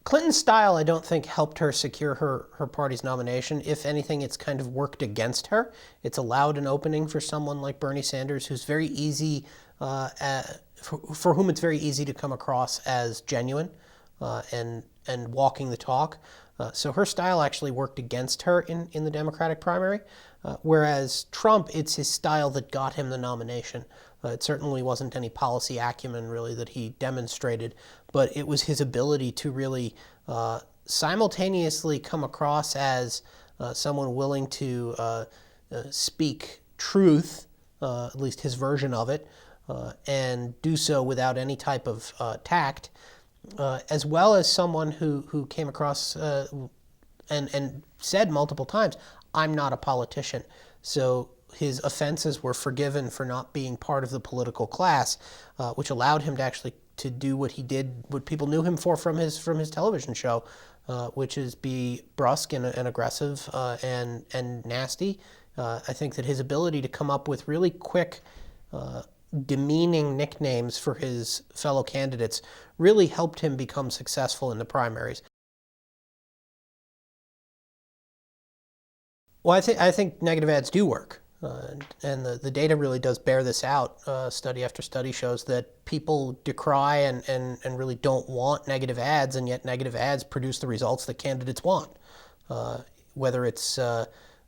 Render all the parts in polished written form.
Clinton's style, I don't think, helped her secure her party's nomination. If anything, it's kind of worked against her. It's allowed an opening for someone like Bernie Sanders, who's very easy, for whom it's very easy to come across as genuine and walking the talk. So her style actually worked against her in the Democratic primary, whereas Trump, it's his style that got him the nomination. It certainly wasn't any policy acumen, really, that he demonstrated, but it was his ability to really simultaneously come across as someone willing to speak truth, at least his version of it, and do so without any type of tact, as well as someone who came across and said multiple times, "I'm not a politician." So his offenses were forgiven for not being part of the political class, which allowed him to actually to do what he did, what people knew him for from his television show, which is be brusque and aggressive and nasty. I think that his ability to come up with really quick, demeaning nicknames for his fellow candidates really helped him become successful in the primaries. Well, I think negative ads do work. And the data really does bear this out. Study after study shows that people decry and really don't want negative ads, and yet negative ads produce the results that candidates want. Whether it's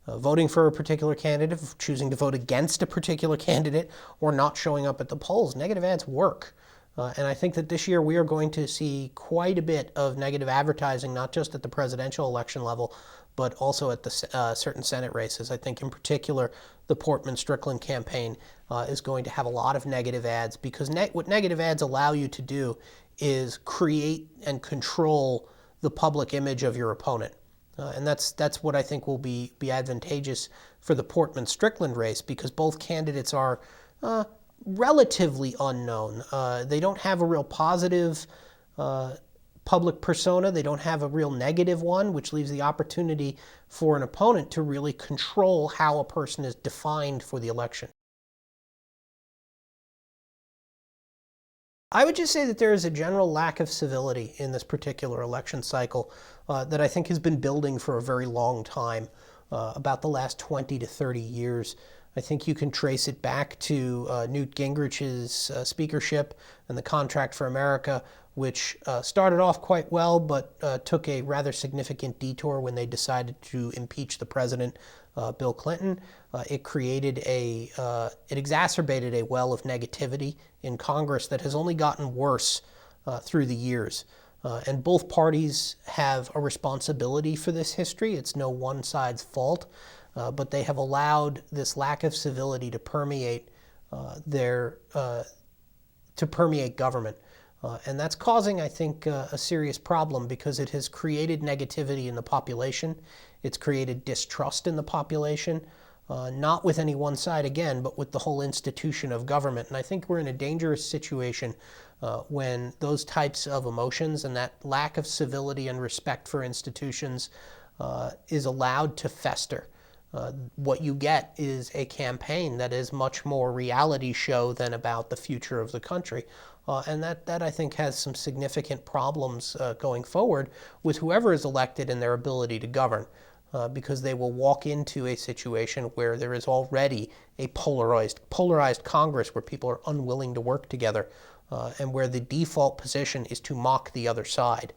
voting for a particular candidate, choosing to vote against a particular candidate, or not showing up at the polls, negative ads work. And I think that this year we are going to see quite a bit of negative advertising, not just at the presidential election level, but also at the certain Senate races. I think in particular, the Portman-Strickland campaign is going to have a lot of negative ads, because what negative ads allow you to do is create and control the public image of your opponent. And that's what I think will be advantageous for the Portman-Strickland race, because both candidates are relatively unknown. They don't have a real positive public persona. They don't have a real negative one, which leaves the opportunity for an opponent to really control how a person is defined for the election. I would just say that there is a general lack of civility in this particular election cycle that I think has been building for a very long time, about the last 20 to 30 years. I think you can trace it back to Newt Gingrich's speakership and the Contract for America, which started off quite well, but took a rather significant detour when they decided to impeach the president, Bill Clinton. It exacerbated a well of negativity in Congress that has only gotten worse through the years. And both parties have a responsibility for this history. It's no one side's fault, but they have allowed this lack of civility to permeate government. And that's causing, I think, a serious problem, because it has created negativity in the population. It's created distrust in the population, not with any one side again, but with the whole institution of government. And I think we're in a dangerous situation when those types of emotions and that lack of civility and respect for institutions is allowed to fester. What you get is a campaign that is much more reality show than about the future of the country. And that I think has some significant problems going forward with whoever is elected and their ability to govern, because they will walk into a situation where there is already a polarized Congress where people are unwilling to work together, and where the default position is to mock the other side.